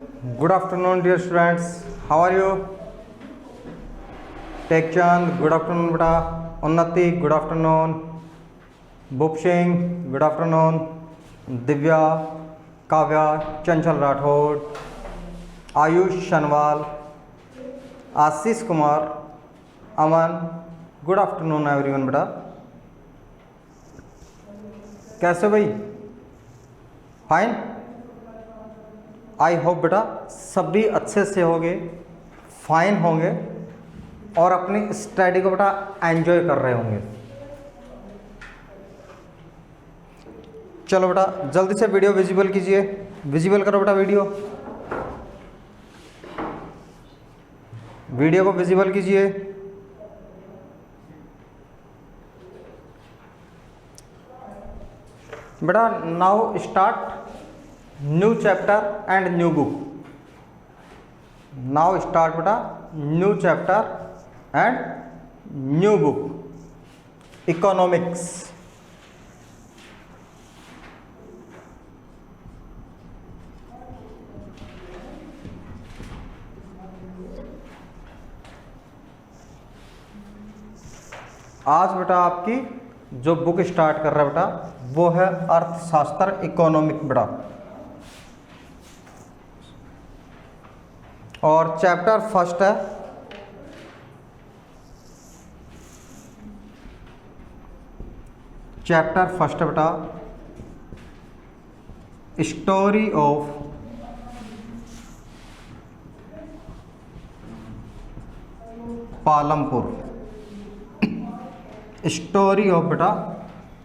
Good afternoon, dear students. How are you? Tek Chand, good afternoon, beta. Unnati, good afternoon. Bhup Singh, good afternoon. Divya, Kavya, Chanchal Rathod, Ayush Shanwal, Ashish Kumar, Aman. Good afternoon, everyone, beta. कैसे भाई? Fine. I hope बेटा सभी अच्छे से होंगे, fine होंगे और अपनी स्टडी को बेटा एंजॉय कर रहे होंगे. चलो बेटा जल्दी से वीडियो विजिबल कीजिए. विजिबल करो बेटा वीडियो को विजिबल कीजिए. बेटा now start new chapter and new book. Now start बेटा new chapter and new book. Economics. आज बेटा आपकी जो बुक स्टार्ट कर रहा है बेटा वो है अर्थशास्त्र इकोनॉमिक बेटा. और चैप्टर फर्स्ट है बेटा story of Palampur. Story of बेटा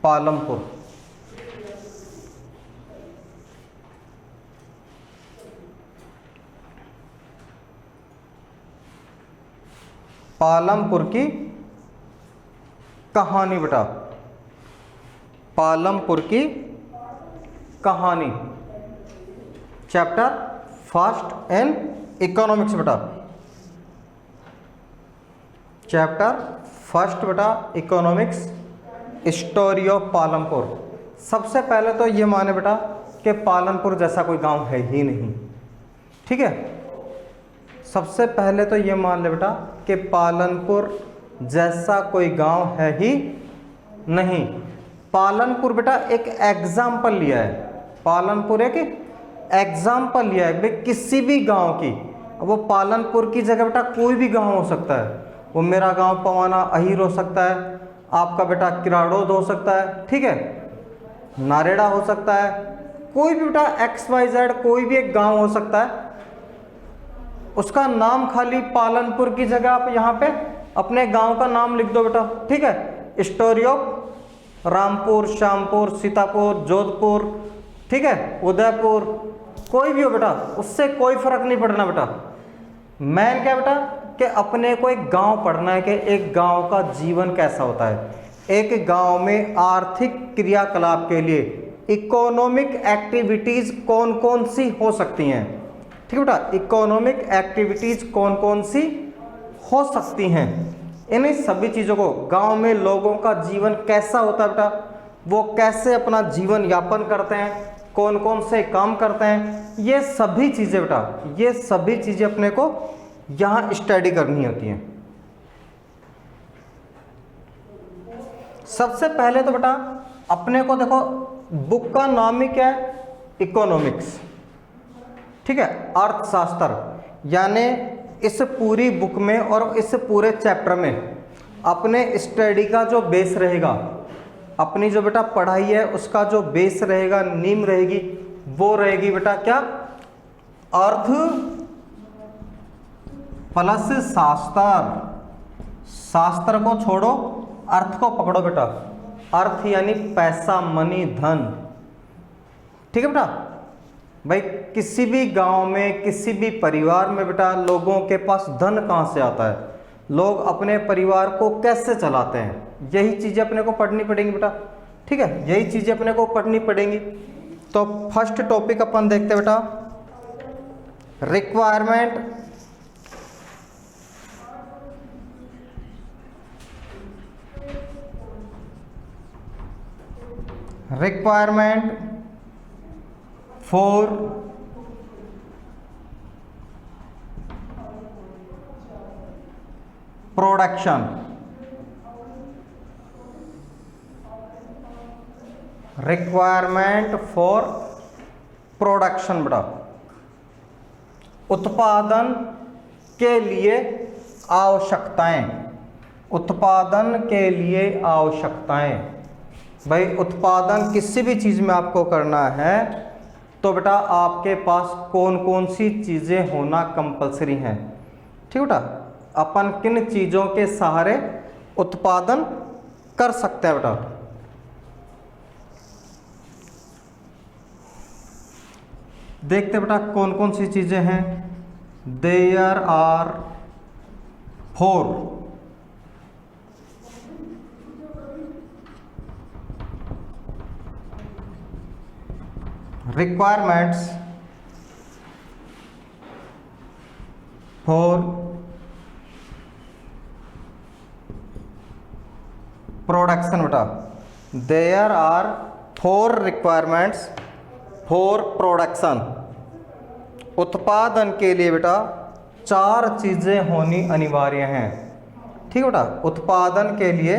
पालमपुर. पालमपुर की कहानी बेटा. पालमपुर की कहानी. चैप्टर फर्स्ट इन इकोनॉमिक्स बेटा. चैप्टर फर्स्ट बेटा इकोनॉमिक्स स्टोरी ऑफ पालमपुर. सबसे पहले तो ये माने बेटा कि पालनपुर जैसा कोई गांव है ही नहीं. ठीक है, सबसे पहले तो ये मान ले बेटा कि पालनपुर जैसा कोई गांव है ही नहीं. पालनपुर बेटा एक एग्जाम्पल लिया है. पालनपुर एक एग्जाम्पल लिया है भाई किसी भी गांव की. वो पालनपुर की जगह बेटा कोई भी गांव हो सकता है. वो मेरा गांव पवाना अहीर हो सकता है, आपका बेटा किराड़ोद हो सकता है, ठीक है, नारेड़ा हो सकता है, कोई भी बेटा XYZ कोई भी एक गांव हो सकता है. उसका नाम खाली पालनपुर की जगह आप यहाँ पे अपने गांव का नाम लिख दो बेटा. ठीक है, स्टोरी ऑफ रामपुर, श्यामपुर, सीतापुर, जोधपुर, ठीक है, उदयपुर, कोई भी हो बेटा उससे कोई फर्क नहीं पड़ना बेटा. मैन क्या बेटा कि अपने को एक गांव पढ़ना है कि एक गांव का जीवन कैसा होता है. एक गांव में आर्थिक क्रियाकलाप के लिए इकोनॉमिक एक्टिविटीज कौन कौन सी हो सकती हैं. ठीक है बेटा, इकोनॉमिक एक्टिविटीज कौन कौन सी हो सकती हैं. इन सभी चीज़ों को गांव में लोगों का जीवन कैसा होता है बेटा, वो कैसे अपना जीवन यापन करते हैं, कौन कौन से काम करते हैं, ये सभी चीज़ें बेटा ये सभी चीज़ें अपने को यहाँ स्टडी करनी होती हैं. सबसे पहले तो बेटा अपने को देखो बुक का नाम ही क्या है, इकोनॉमिक्स. ठीक है, अर्थशास्त्र. यानी इस पूरी बुक में और इस पूरे चैप्टर में अपने स्टडी का जो बेस रहेगा, अपनी जो बेटा पढ़ाई है उसका जो बेस रहेगा, नींव रहेगी, वो रहेगी बेटा क्या, अर्थ प्लस शास्त्र. शास्त्र को छोड़ो, अर्थ को पकड़ो बेटा. अर्थ यानी पैसा, मनी, धन. ठीक है बेटा भाई किसी भी गांव में किसी भी परिवार में बेटा लोगों के पास धन कहाँ से आता है, लोग अपने परिवार को कैसे चलाते हैं, यही चीज़ें अपने को पढ़नी पड़ेंगी बेटा. ठीक है, यही चीज़ें अपने को पढ़नी पड़ेंगी. तो फर्स्ट टॉपिक अपन देखते बेटा requirement requirement for production, requirement for production बेटा, उत्पादन के लिए आवश्यकताएं, उत्पादन के लिए आवश्यकताएं। भाई उत्पादन किसी भी चीज़ में आपको करना है तो बेटा आपके पास कौन कौन सी चीज़ें होना कंपलसरी हैं, ठीक बेटा। अपन किन चीज़ों के सहारे उत्पादन कर सकते हैं बेटा। देखते बेटा कौन कौन सी चीज़ें हैं। There are 4 requirements for production बेटा। There are 4 requirements for production, उत्पादन के लिए बेटा 4 चीज़ें होनी अनिवार्य हैं, ठीक बेटा। उत्पादन के लिए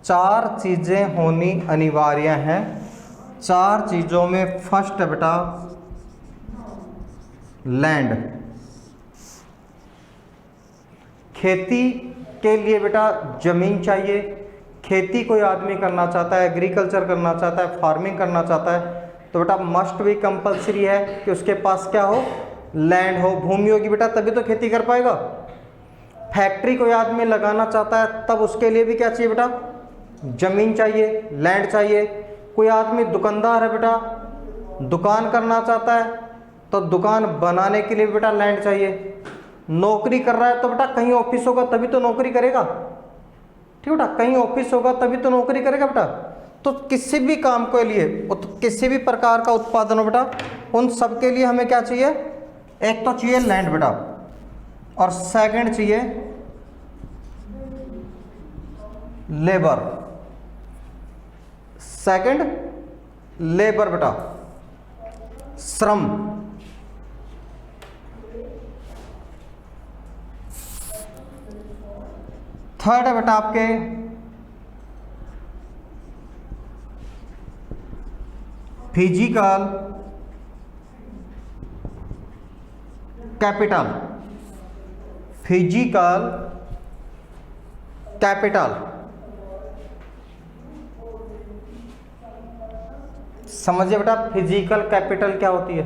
4 चीज़ें होनी अनिवार्य हैं। 4 चीज़ों में फर्स्ट है बेटा लैंड, खेती के लिए बेटा ज़मीन चाहिए। खेती कोई आदमी करना चाहता है, एग्रीकल्चर करना चाहता है, फार्मिंग करना चाहता है तो बेटा मस्ट भी कंपलसरी है कि उसके पास क्या हो, लैंड हो, भूमि होगी बेटा, तभी तो खेती कर पाएगा। फैक्ट्री कोई आदमी लगाना चाहता है तब उसके लिए भी क्या चाहिए बेटा, ज़मीन चाहिए, लैंड चाहिए। कोई आदमी दुकानदार है बेटा, दुकान करना चाहता है तो दुकान बनाने के लिए बेटा लैंड चाहिए। नौकरी कर रहा है तो बेटा कहीं ऑफिस होगा तभी तो नौकरी करेगा, ठीक बेटा, कहीं ऑफिस होगा तभी तो नौकरी करेगा बेटा। तो किसी भी काम के लिए, किसी भी प्रकार का उत्पादन हो बेटा, उन सब के लिए हमें क्या चाहिए, एक तो चाहिए लैंड बेटा और सेकंड चाहिए लेबर, सेकंड लेबर बेटा, श्रम। थर्ड है बेटा आपके फिजिकल कैपिटल, फिजिकल कैपिटल। समझिए बेटा फिजिकल कैपिटल क्या होती है,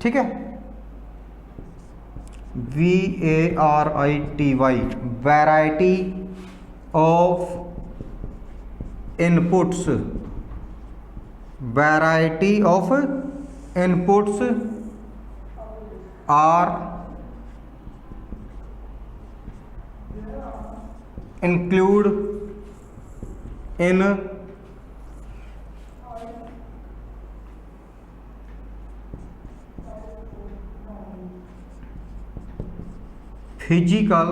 ठीक है। VARITY, variety of inputs, variety of inputs are include in physical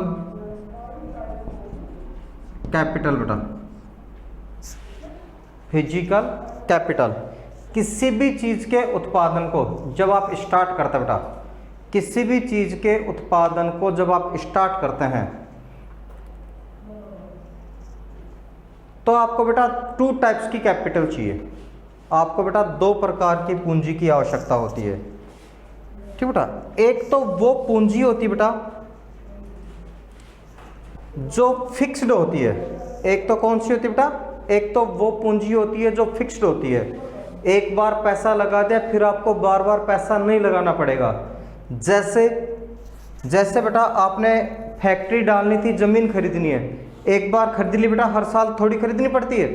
capital बेटा। फिजिकल कैपिटल किसी भी चीज़ के उत्पादन को जब आप स्टार्ट करते हैं बेटा, किसी भी चीज़ के उत्पादन को जब आप स्टार्ट करते हैं तो आपको बेटा 2 टाइप्स की कैपिटल चाहिए। आपको बेटा 2 प्रकार की पूंजी की आवश्यकता होती है, ठीक बेटा। एक तो वो पूंजी होती है बेटा जो फिक्स्ड होती है, एक तो कौन सी होती है बेटा, एक तो वो पूंजी होती है जो फिक्स्ड होती है, एक बार पैसा लगा दिया फिर आपको बार बार पैसा नहीं लगाना पड़ेगा। जैसे बेटा आपने फैक्ट्री डालनी थी, ज़मीन खरीदनी है, एक बार खरीद ली बेटा, हर साल थोड़ी खरीदनी पड़ती है,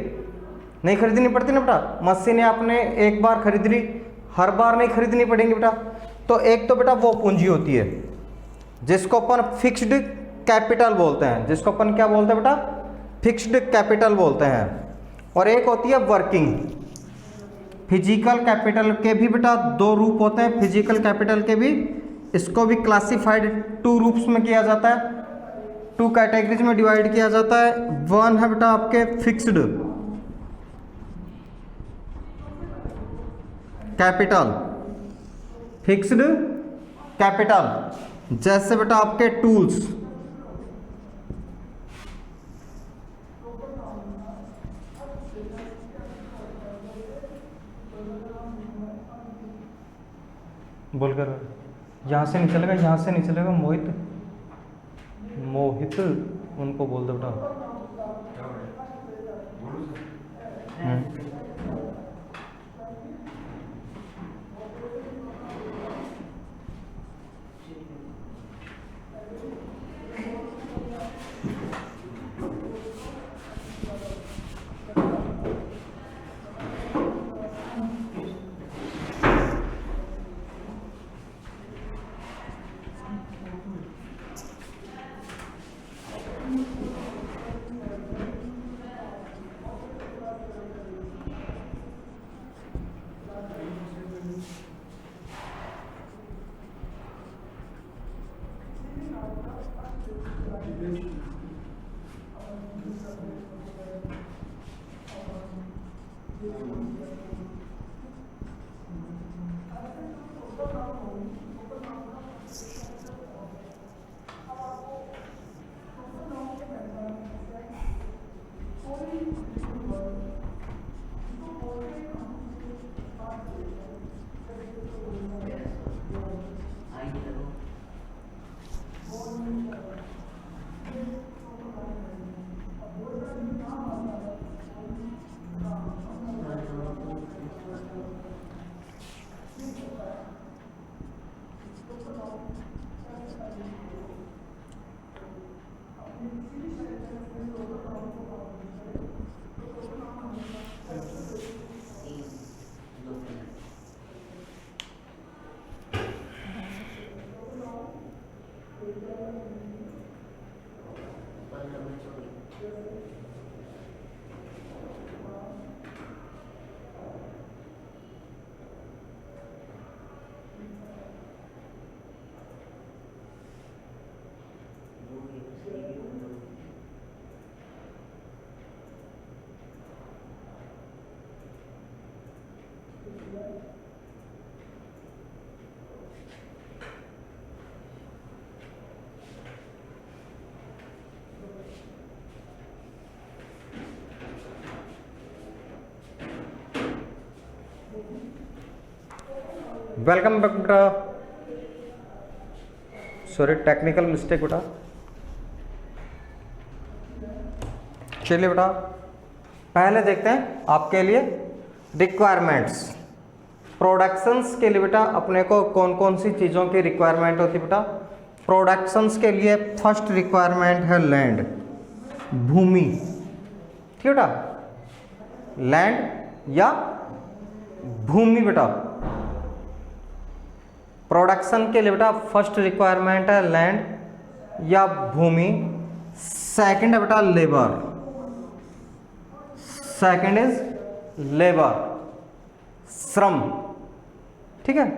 नहीं खरीदनी पड़ती ना बेटा। मशीनें आपने एक बार खरीद ली, हर बार नहीं खरीदनी पड़ेंगी बेटा। तो एक तो बेटा वो पूंजी होती है जिसको अपन फिक्स्ड कैपिटल बोलते हैं, जिसको अपन क्या बोलते हैं बेटा, फिक्स्ड कैपिटल बोलते हैं। और एक होती है वर्किंग। फिजिकल कैपिटल के भी बेटा 2 रूप होते हैं, फिजिकल कैपिटल के भी, इसको भी क्लासिफाइड 2 रूप्स में किया जाता है, 2 कैटेगरीज में डिवाइड किया जाता है। वन है बेटा आपके फिक्स्ड कैपिटल, फिक्स्ड कैपिटल जैसे बेटा आपके टूल्स, बोलकर यहाँ से नहीं चलेगा, यहाँ से नहीं चलेगा। मोहित, मोहित उनको बोल दो बेटा। वेलकम बैक बेटा। सॉरी, टेक्निकल मिस्टेक बेटा। चलिए बेटा, पहले देखते हैं आपके लिए रिक्वायरमेंट्स। प्रोडक्शंस के लिए बेटा अपने को कौन कौन सी चीज़ों की रिक्वायरमेंट होती है बेटा। प्रोडक्शंस के लिए फर्स्ट रिक्वायरमेंट है लैंड, भूमि। ठीक है बेटा, लैंड या भूमि बेटा। प्रोडक्शन के लिए बेटा फर्स्ट रिक्वायरमेंट है लैंड या भूमि। सेकंड है बेटा लेबर, सेकंड इज लेबर, श्रम। ठीक है,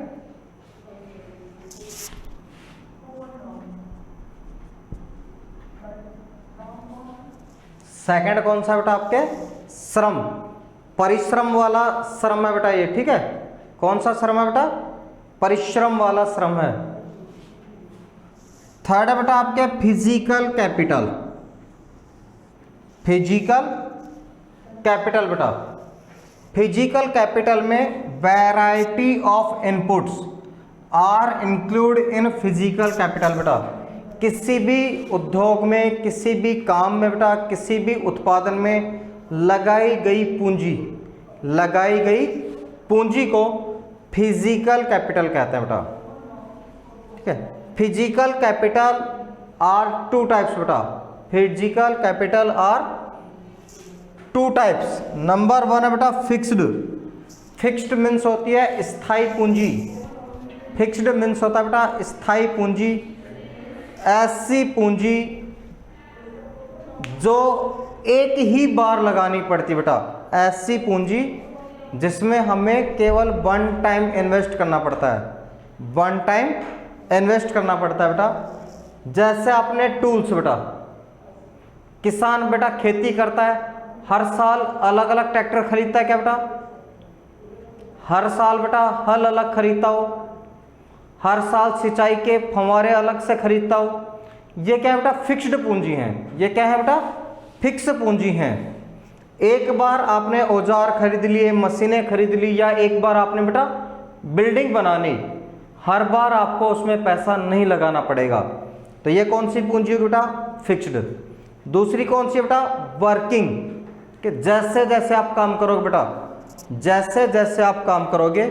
सेकंड कौन सा बेटा आपके, श्रम, परिश्रम वाला श्रम है बेटा ये। ठीक है, कौन सा श्रम है बेटा, परिश्रम वाला श्रम है। थर्ड है बेटा आपके फिजिकल कैपिटल, फिजिकल कैपिटल बेटा। फिजिकल कैपिटल में variety of inputs are include in physical capital बेटा। किसी भी उद्योग में, किसी भी काम में बेटा, किसी भी उत्पादन में लगाई गई पूंजी, लगाई गई पूंजी को फिजिकल कैपिटल कहते हैं बेटा। ठीक है, physical capital are two types बेटा। Physical capital are two types. Number one है बेटा फिक्स्ड। फिक्स्ड मीन्स होती है स्थायी पूंजी। फिक्स्ड मीन्स होता है बेटा स्थायी पूंजी, ऐसी पूंजी जो एक ही बार लगानी पड़ती है बेटा। ऐसी पूंजी जिसमें हमें केवल वन टाइम इन्वेस्ट करना पड़ता है, वन टाइम इन्वेस्ट करना पड़ता है बेटा। जैसे आपने टूल्स बेटा, किसान बेटा खेती करता है, हर साल अलग अलग ट्रैक्टर खरीदता है क्या बेटा, हर साल बेटा हल अलग खरीदता हो, हर साल सिंचाई के फव्वारे अलग से खरीदता हो। ये क्या है बेटा, फिक्स्ड पूंजी है। ये क्या है बेटा, फिक्स पूंजी है। एक बार आपने औजार खरीद लिए, मशीनें खरीद ली, या एक बार आपने बेटा बिल्डिंग बनानी, हर बार आपको उसमें पैसा नहीं लगाना पड़ेगा। तो ये कौन सी पूंजी होगी बेटा? फिक्स्ड। दूसरी कौन सी है बेटा? वर्किंग, कि जैसे जैसे आप काम करोगे बेटा, जैसे जैसे आप काम करोगे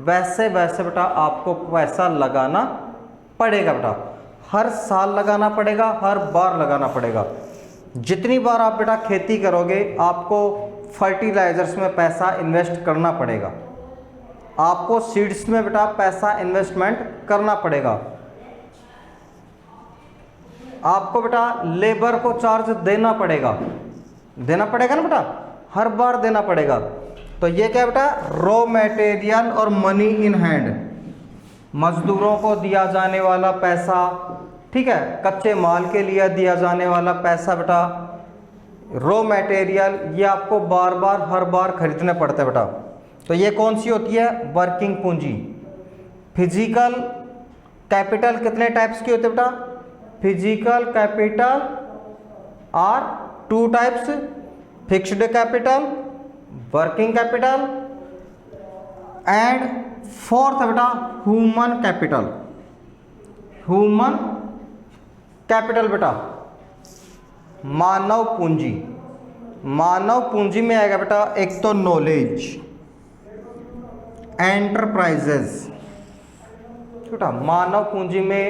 वैसे वैसे बेटा आपको पैसा लगाना पड़ेगा बेटा। हर साल लगाना पड़ेगा, हर बार लगाना पड़ेगा। जितनी बार आप बेटा खेती करोगे आपको फर्टिलाइजर्स में पैसा इन्वेस्ट करना पड़ेगा, आपको सीड्स में बेटा पैसा इन्वेस्टमेंट करना पड़ेगा, आपको बेटा लेबर को चार्ज देना पड़ेगा, देना पड़ेगा ना बेटा, हर बार देना पड़ेगा। तो ये क्या बेटा? रॉ मटेरियल और मनी इन हैंड, मजदूरों को दिया जाने वाला पैसा, ठीक है, कच्चे माल के लिए दिया जाने वाला पैसा बेटा, रॉ मटेरियल, ये आपको बार बार हर बार खरीदने पड़ते हैं बेटा। तो ये कौन सी होती है? वर्किंग पूंजी। फिजिकल कैपिटल कितने टाइप्स की होती है बेटा? Physical capital are two types, fixed capital, working capital and fourth बेटा ह्यूमन कैपिटल। ह्यूमन कैपिटल बेटा मानव पूंजी। मानव पूंजी में आएगा बेटा एक तो नॉलेज, एंटरप्राइजेस बेटा, मानव पूंजी में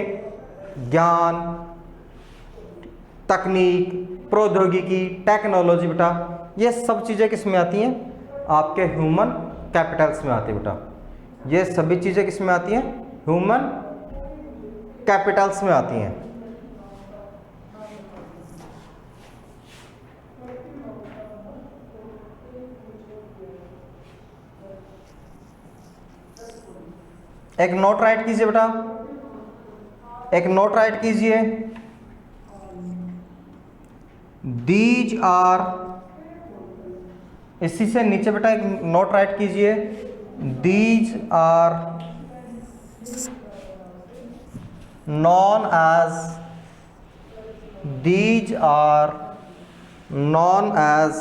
ज्ञान, तकनीक, प्रौद्योगिकी, टेक्नोलॉजी बेटा, ये सब चीज़ें किस में आती हैं? आपके ह्यूमन कैपिटल्स में आती है बेटा। ये सभी चीज़ें किस में आती हैं? ह्यूमन कैपिटल्स में आती हैं। एक नोट राइट कीजिए बेटा, एक नोट राइट कीजिए। दीज आर, इसी से नीचे बेटा एक नोट राइट कीजिए। These are non age, these are non age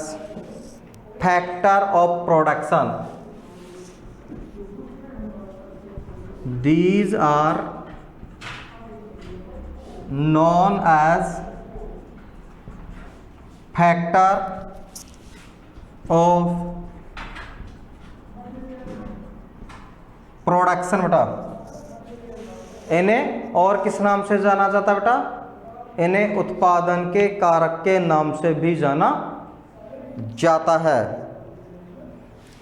factor of production. These are known as factor of production बेटा। इन्हें और किस नाम से जाना जाता है बेटा? इन्हें उत्पादन के कारक के नाम से भी जाना जाता है।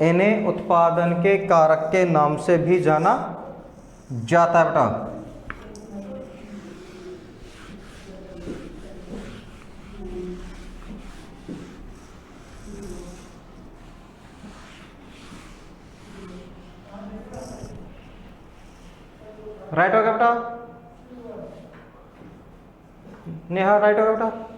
इन्हें उत्पादन के कारक के नाम से भी जाना जाता है बेटा। राइट हो गया बेटा? नेहा राइट हो गया बेटा?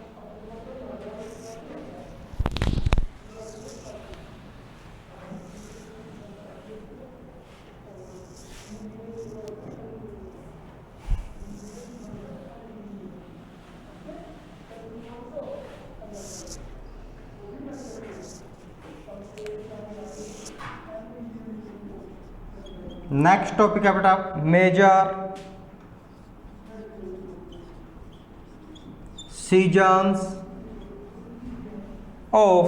नेक्स्ट टॉपिक है बेटा मेजर सीजन्स ऑफ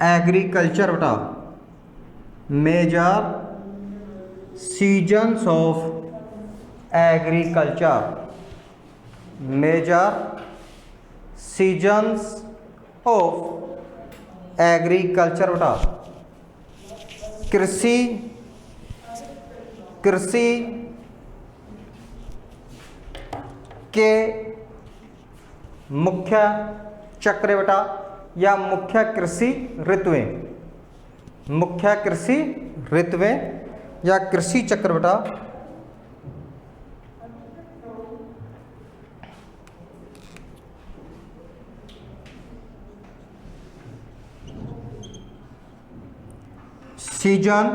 एग्रीकल्चर बेटा। Major seasons of agriculture, major seasons of agriculture बेटा। कृषि, कृषि के मुख्य चक्र बेटा या मुख्य कृषि ऋतुएं, मुख्य कृषि ऋतुएं या कृषि चक्र बेटा सीजन,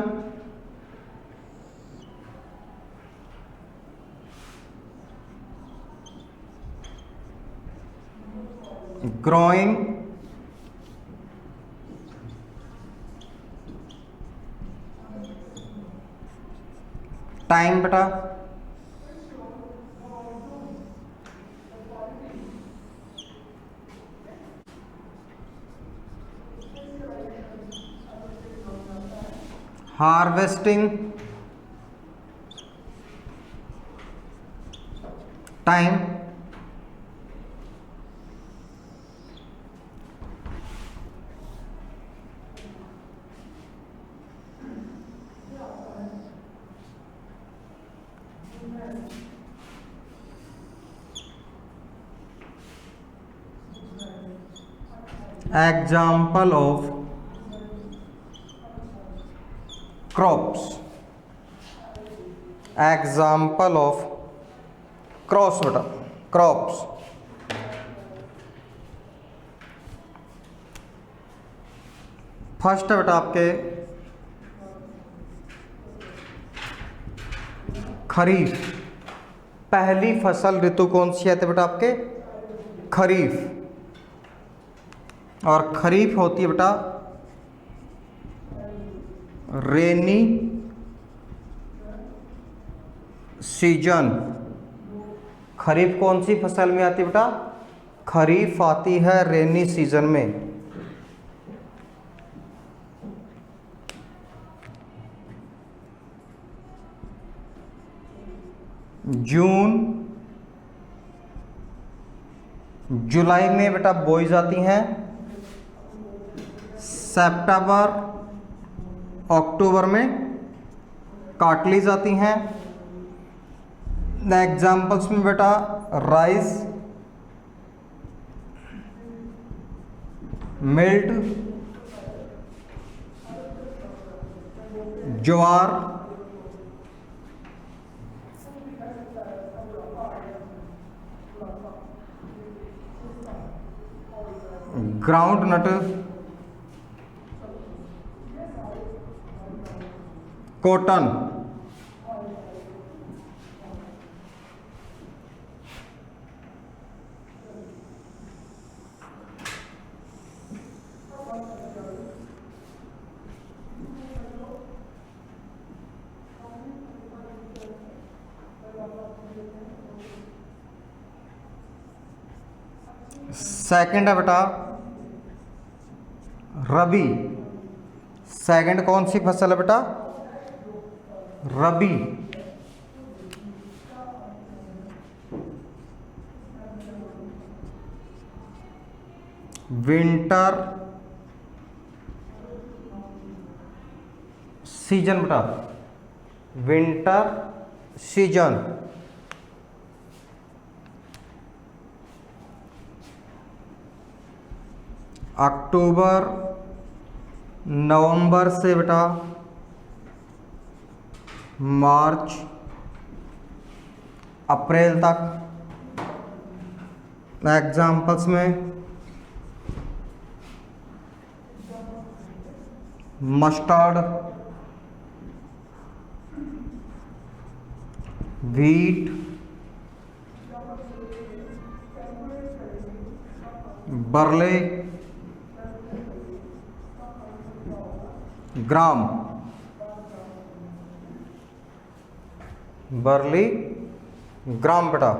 ग्रोइंग, टाइम बेटा harvesting time example of crops example of cross बेटा क्रॉप्स फर्स्ट है बेटा आपके खरीफ। पहली फसल ऋतु कौन सी आती है बेटा आपके खरीफ, और खरीफ होती है बेटा रेनी सीजन। खरीफ कौन सी फसल में आती है बेटा, खरीफ आती है रेनी सीजन में। जून जुलाई में बेटा बोई जाती हैं, सितंबर अक्टूबर में काट ली जाती हैं। एग्जाम्पल्स में बेटा राइस, मिल्ट, ज्वार, ग्राउंड नट, कॉटन। सेकंड है बेटा रबी। सेकंड कौन सी फसल है बेटा, रबी। विंटर सीजन बेटा, विंटर सीजन। अक्टूबर नवंबर से बेटा मार्च अप्रैल तक। एग्जाम्पल्स में मस्टर्ड, व्हीट, बरले, ग्राम। बरली, ग्राम बेटा।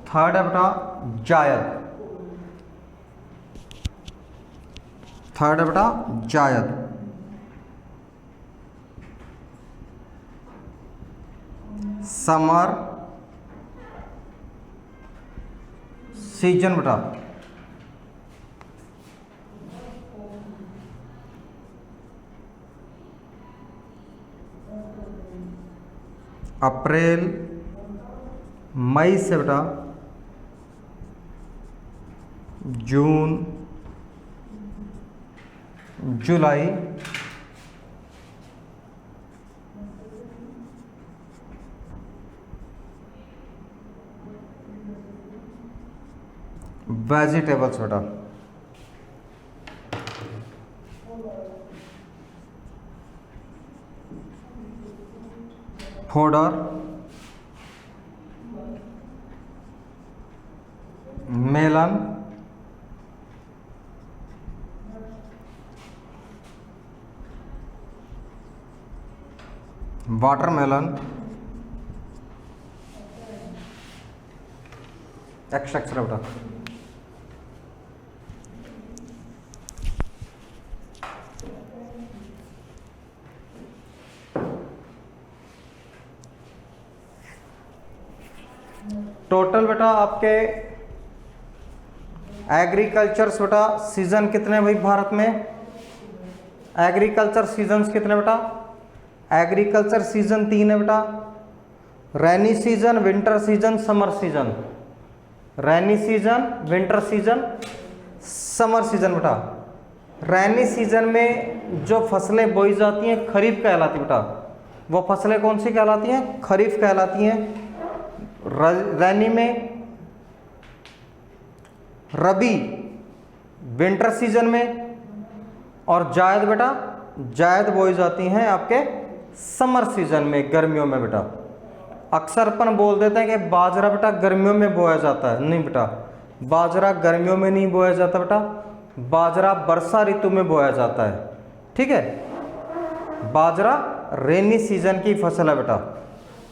थर्ड है बेटा जायद। थर्ड है बेटा जायद। समर सीजन बेटा। अप्रैल मई से बेटा जून जुलाई वेजिटेबल्स बेटा। फोडर, मेलन, वाटरमेलन, एक्स्ट्रा बेटा। टोटल बेटा आपके एग्रीकल्चर्स बेटा सीजन कितने भाई भारत में? एग्रीकल्चर सीजन्स कितने बेटा? एग्रीकल्चर सीजन 3 है बेटा। Rainy season, winter season, summer season. Rainy season, winter season, summer season बेटा। रेनी सीजन में जो फसलें बोई जाती हैं खरीफ कहलाती बेटा। वो फसलें कौन सी कहलाती हैं? खरीफ कहलाती हैं। रैनी में, रबी विंटर सीजन में, और जायद बेटा जायद बोई जाती हैं आपके समर सीजन में, गर्मियों में बेटा। अक्सर अपन बोल देते हैं कि बाजरा बेटा गर्मियों में बोया जाता है। नहीं बेटा, बाजरा गर्मियों में नहीं बोया जाता बेटा, बाजरा वर्षा ऋतु में बोया जाता है। ठीक है, बाजरा रेनी सीजन की फसल है बेटा।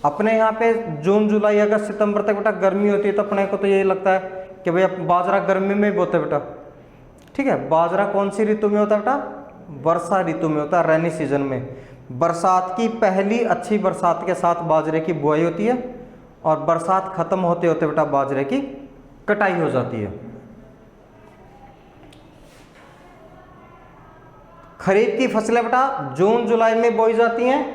अपने यहाँ पे जून जुलाई अगस्त सितंबर तक बेटा गर्मी होती है, तो अपने को तो यही लगता है कि भाई बाजरा गर्मी में बोते बेटा। ठीक है, बाजरा कौन सी ऋतु में होता है बेटा? वर्षा ऋतु में होता है, रेनी सीजन में। बरसात की पहली अच्छी बरसात के साथ बाजरे की बुआई होती है, और बरसात खत्म होते होते बेटा बाजरे की कटाई हो जाती है। खरीफ की फसलें बेटा जून जुलाई में बोई जाती हैं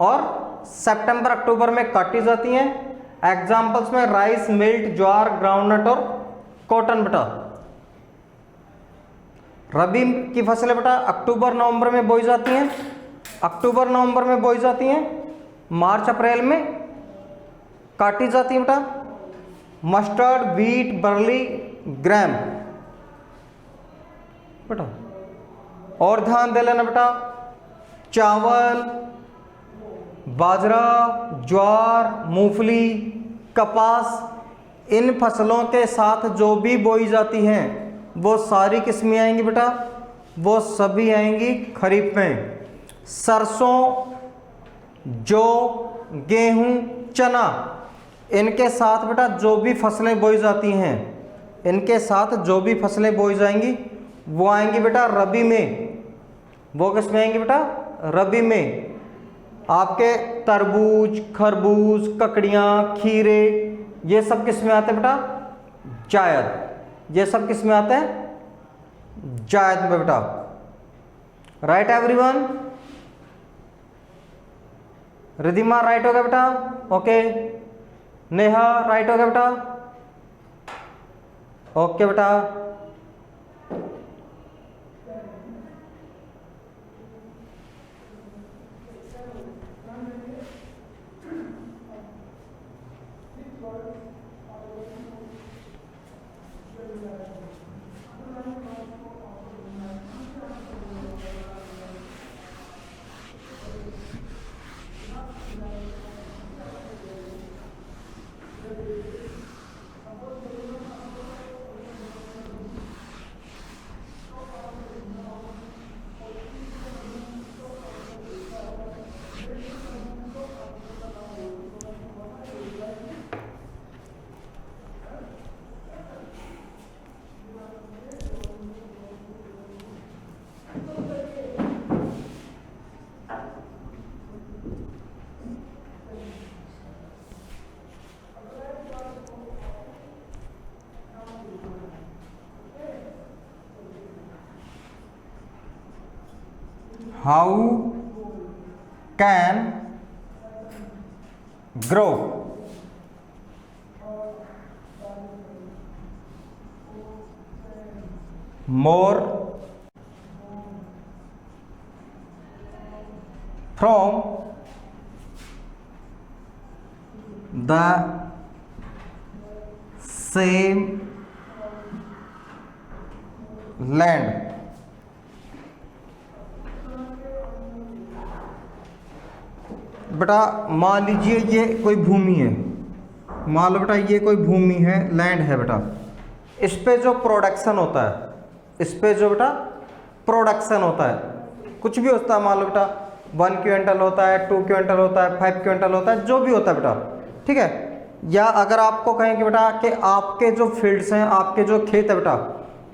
और सितंबर अक्टूबर में काटी जाती हैं। एग्जाम्पल्स में राइस, मिल्ट, ज्वार, ग्राउंडनट और कॉटन बेटा। रबी की फसलें बेटा अक्टूबर नवंबर में बोई जाती हैं, अक्टूबर नवंबर में बोई जाती हैं, मार्च अप्रैल में काटी जाती हैं बेटा। मस्टर्ड, व्हीट, बर्ली, ग्राम बेटा। और ध्यान दे लेना बेटा, चावल, बाजरा, ज्वार, मूंगफली, कपास, इन फसलों के साथ जो भी बोई जाती हैं वो सारी किस में आएंगी बेटा? वो सभी आएंगी खरीफ में। सरसों, जौ, गेहूं, चना, इनके साथ बेटा जो भी फसलें बोई जाती हैं, इनके साथ जो भी फसलें बोई जाएंगी वो आएंगी बेटा रबी में। वो किस में आएंगी बेटा? रबी में। आपके तरबूज, खरबूज, ककड़ियाँ, खीरे, ये सब किस में आते हैं बेटा? जायद। ये सब किस में आते हैं? जायद में बेटा। Right everyone? रिधिमा राइट हो गया बेटा? ओके। नेहा राइट हो गया बेटा? ओके बेटा। How can grow? More from the same land. बेटा मान लीजिए ये कोई भूमि है, मान लो बेटा ये कोई भूमि है, लैंड है बेटा, इस पे जो प्रोडक्शन होता है, इस पे जो बेटा प्रोडक्शन होता है, कुछ भी होता है, मान लो बेटा 1 क्विंटल होता है, 2 क्विंटल होता है, 5 क्विंटल होता है, जो भी होता है बेटा, ठीक है। या अगर आपको कहें कि बेटा कि आपके जो फील्ड्स हैं, आपके जो खेत है बेटा,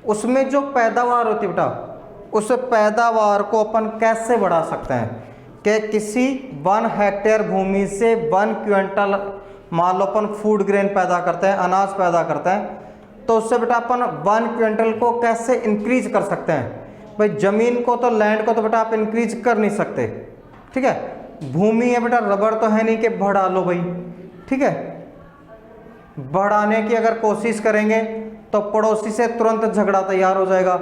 उसमें जो पैदावार होती है बेटा, उस पैदावार को अपन कैसे बढ़ा सकते हैं कि किसी 1 हेक्टेयर भूमि से 1 क्विंटल मान लो अपन फूड ग्रेन पैदा करते हैं, अनाज पैदा करते हैं, तो उससे बेटा अपन 1 क्विंटल को कैसे इंक्रीज कर सकते हैं। भाई ज़मीन को तो, लैंड को तो बेटा आप इंक्रीज कर नहीं सकते, ठीक है। भूमि है बेटा, रबड़ तो है नहीं कि बढ़ा लो भाई, ठीक है। बढ़ाने की अगर कोशिश करेंगे तो पड़ोसी से तुरंत झगड़ा तैयार हो जाएगा।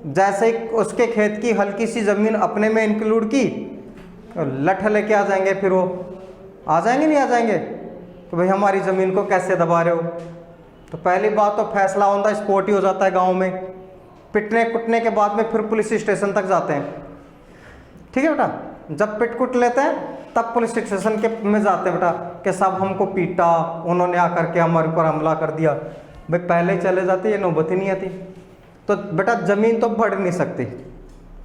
जैसे ही उसके खेत की हल्की सी ज़मीन अपने में इंक्लूड की, लठ लेके आ जाएंगे, फिर वो आ जाएंगे, नहीं आ जाएंगे, तो भाई हमारी ज़मीन को कैसे दबा रहे हो। तो पहली बात तो फैसला ऑन द स्पॉट ही हो जाता है गांव में, पिटने कुटने के बाद में फिर पुलिस स्टेशन तक जाते हैं, ठीक है बेटा। जब पिट कुट लेते हैं तब पुलिस स्टेशन के में जाते हैं बेटा कि साहब हमको पीटा, उन्होंने आकर के हमारे ऊपर हमला कर दिया। भाई पहले चले जाते, ये नौबत ही नहीं आती। तो बेटा ज़मीन तो बढ़ नहीं सकती,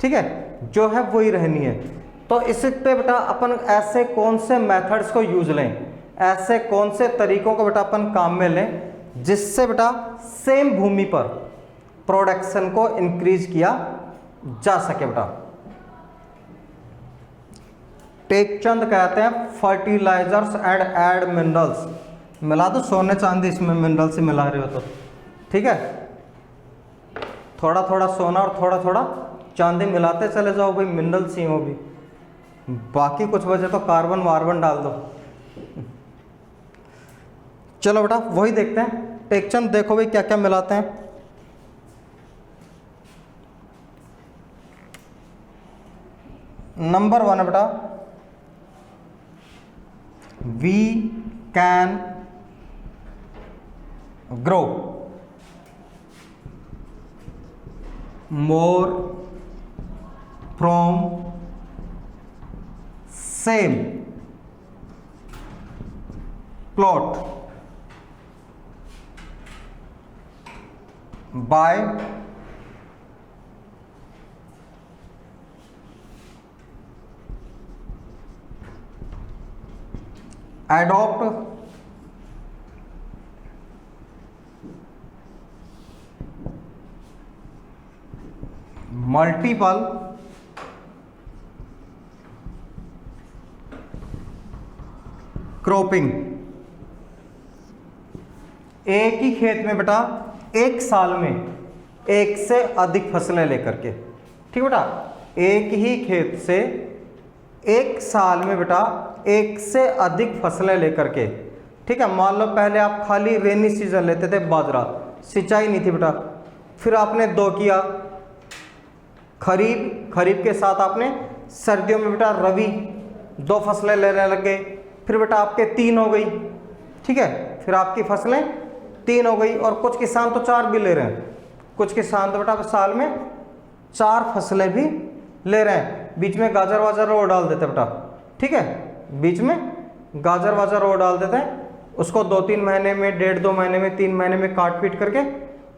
ठीक है, जो है वही रहनी है। तो इस पे बेटा अपन ऐसे कौन से मेथड्स को यूज लें, ऐसे कौन से तरीकों को बेटा अपन काम में लें जिससे बेटा सेम भूमि पर प्रोडक्शन को इंक्रीज किया जा सके बेटा। टेकचंद कहते हैं फर्टिलाइजर्स एंड एड मिनरल्स। मिला दो सोने चांदी, इसमें मिनरल से मिला रहे हो तो, ठीक है। थोड़ा थोड़ा सोना और थोड़ा थोड़ा चांदी मिलाते चले जाओ भाई, मिनरल सी हो भी, बाकी कुछ वजह तो कार्बन वार्बन डाल दो। चलो बेटा वही देखते हैं। टेकचंद देखो भाई क्या क्या मिलाते हैं। नंबर 1 है बेटा, we can grow more from same plot by adopt multiple cropping. एक ही खेत में बेटा एक साल में एक से अधिक फसलें लेकर के, ठीक बेटा, एक ही खेत से एक साल में बेटा एक से अधिक फसलें लेकर के, ठीक है। मान लो पहले आप खाली रेनी सीजन लेते थे, बाजरा, सिंचाई नहीं थी बेटा, फिर आपने 2 किया, खरीफ के साथ आपने सर्दियों में बेटा रबी 2 फसलें लेने लग गए, फिर बेटा आपके 3 हो गई, ठीक है, फिर आपकी फसलें 3 हो गई। और कुछ किसान तो 4 भी ले रहे हैं, कुछ किसान तो बेटा साल में 4 फसलें भी ले रहे हैं। बीच में गाजर वाजर और डाल देते बेटा, ठीक है, बीच में गाजर वाजर और डाल देते हैं, उसको 2-3 महीने में, 1.5-2 महीने में, 3 महीने में काट पीट करके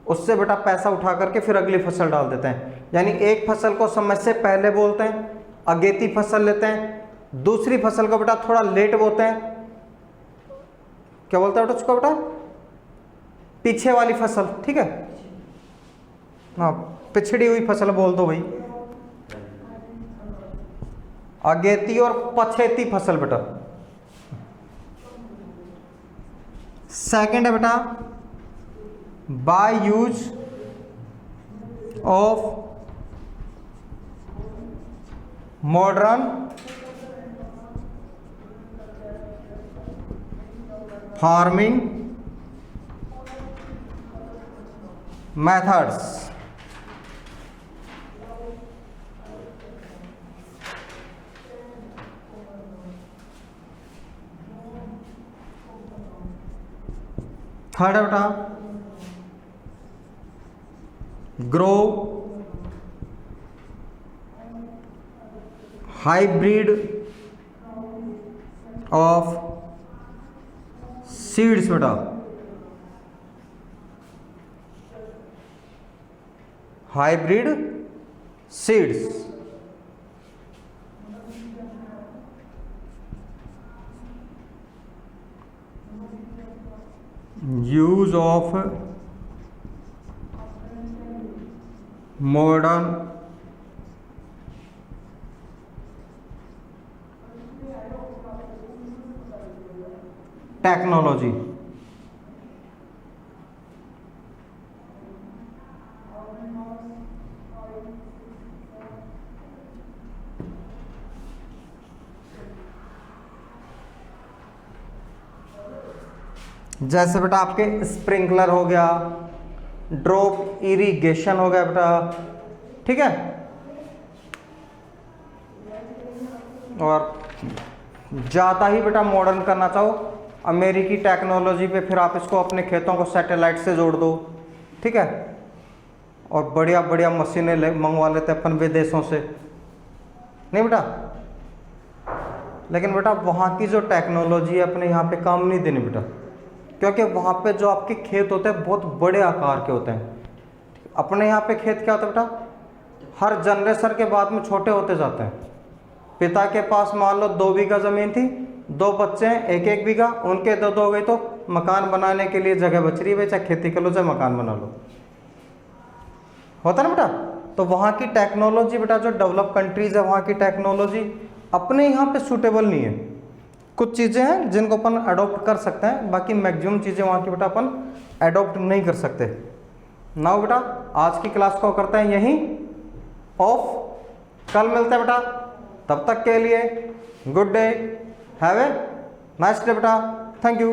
उससे बेटा पैसा उठा करके फिर अगली फसल डाल देते हैं। यानी एक फसल को समय से पहले बोलते हैं, अगेती फसल लेते हैं। दूसरी फसल को बेटा थोड़ा लेट बोलते हैं, क्या बोलते हैं बेटा उसको, बेटा पीछे वाली फसल, ठीक है, हाँ पिछड़ी हुई फसल बोल दो भाई, अगेती और पछेती फसल बेटा। सेकंड है बेटा by use of modern farming methods. Third है बेटा ग्रो हाइब्रिड ऑफ सीड्स बेटा, hybrid seeds. Use of modern technology. जैसे बेटा आपके स्प्रिंकलर हो गया, ड्रॉप इरिगेशन हो गया बेटा, ठीक है। और ज़्यादा ही बेटा मॉडर्न करना चाहो अमेरिकी टेक्नोलॉजी पे, फिर आप इसको अपने खेतों को सैटेलाइट से जोड़ दो, ठीक है। और बढ़िया बढ़िया मशीनें मंगवा लेते अपन विदेशों से, नहीं बेटा। लेकिन बेटा वहाँ की जो टेक्नोलॉजी है अपने यहाँ पे काम नहीं देनी बेटा, क्योंकि वहाँ पे जो आपके खेत होते हैं बहुत बड़े आकार के होते हैं। अपने यहाँ पे खेत क्या होता है बेटा, हर जनरेशन के बाद में छोटे होते जाते हैं। पिता के पास मान लो 2 बीघा ज़मीन थी, 2 बच्चे हैं, 1-1 बीघा, उनके 2 हो गई, तो मकान बनाने के लिए जगह बच रही है, चाहे खेती कर लो चाहे मकान बना लो, होता ना बेटा। तो वहाँ की टेक्नोलॉजी बेटा, जो डेवलप कंट्रीज़ है वहाँ की टेक्नोलॉजी अपने यहाँ पे सूटेबल नहीं है। कुछ चीज़ें हैं जिनको अपन अडोप्ट कर सकते हैं, बाकी मैक्सिमम चीज़ें वहाँ की बेटा अपन अडोप्ट नहीं कर सकते। नाउ बेटा आज की क्लास को करते हैं यहीं ऑफ, कल मिलते हैं बेटा, तब तक के लिए good day, have a nice day बेटा, थैंक यू।